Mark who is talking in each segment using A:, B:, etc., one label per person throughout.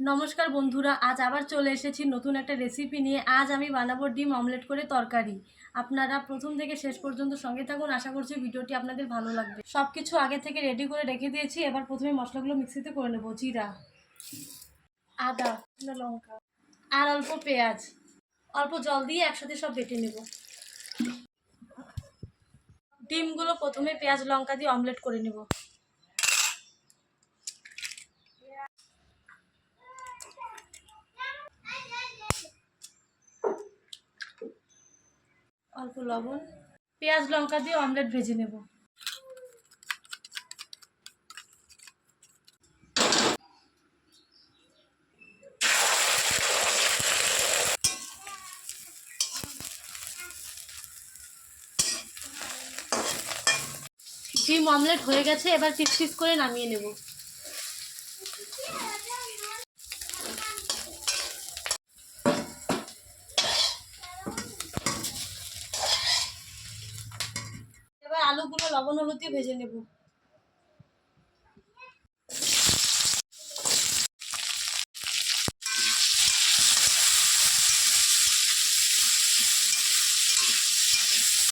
A: নমস্কার বন্ধুরা, আজ আবার চলে এসেছি নতুন একটা রেসিপি নিয়ে। আজ আমি বানাবো ডিম অমলেট করে তরকারি। আপনারা প্রথম থেকে শেষ পর্যন্ত সঙ্গে থাকুন। আশা করছি ভিডিওটি আপনাদের ভালো লাগবে। সব কিছু আগে থেকে রেডি করে রেখে দিয়েছি। এবার প্রথমে মশলাগুলো মিক্সিতে করে নেব। জিরা, আদা, লঙ্কা আর অল্প পেঁয়াজ, অল্প জল দিয়ে একসাথে সব বেটে নেব। ডিমগুলো প্রথমে পেঁয়াজ লঙ্কা দিয়ে অমলেট করে নেব। অল্প লবণ, পেঁয়াজ লঙ্কা দিয়ে অমলেট ভেজে নেব। ডিম অমলেট হয়ে গেছে, এবার পিস পিস করে নামিয়ে নেব। এবার আলুগুলো লবণ হলুদ দিয়ে ভেজে নেব।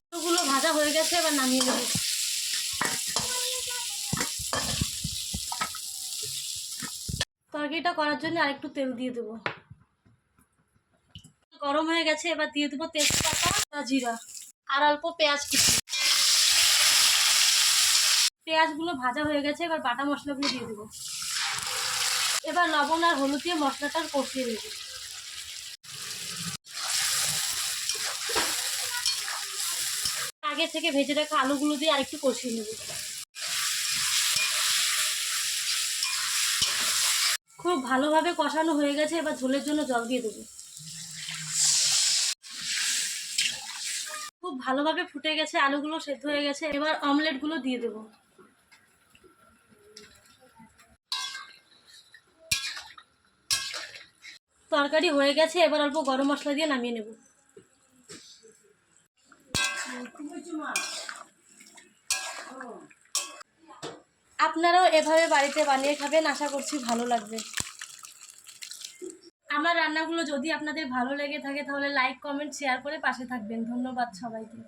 A: আলুগুলো ভাজা হয়ে গেছে, এবার নামিয়ে নেব। তরকারিটা করার জন্য আরেকটু তেল দিয়ে দেবো। গরম হয়ে গেছে, এবার দিয়ে দেবো তেজপাতা, জিরা আর অল্প পেঁয়াজ কুচি। পেঁয়াজগুলো ভাজা হয়ে গেছে, এবার বাটা মশলাগুলো দিয়ে দেবো। এবার লবণ আর হলুদ দিয়ে মশলাটা কষিয়ে নেব। আগে থেকে ভেজে রাখা আলুগুলো দিয়ে আরেকটু কষিয়ে নেব। খুব ভালোভাবে কষানো হয়ে গেছে, এবার ঝোলের জন্য জল দিয়ে দেবো। খুব ভালোভাবে ফুটে গেছে, আলুগুলো সেদ্ধ হয়ে গেছে, এবার অমলেটগুলো দিয়ে দেবো। তরকারি হয়ে গেছে, এবার অল্প গরম মশলা দিয়ে নামিয়ে নেব। আপনারাও এভাবে বাড়িতে বানিয়ে খাবেন, আশা করছি ভালো লাগবে। আমার রান্নাগুলো যদি আপনাদের ভালো লেগে থাকে তাহলে লাইক, কমেন্ট, শেয়ার করে পাশে থাকবেন। ধন্যবাদ সবাইকে।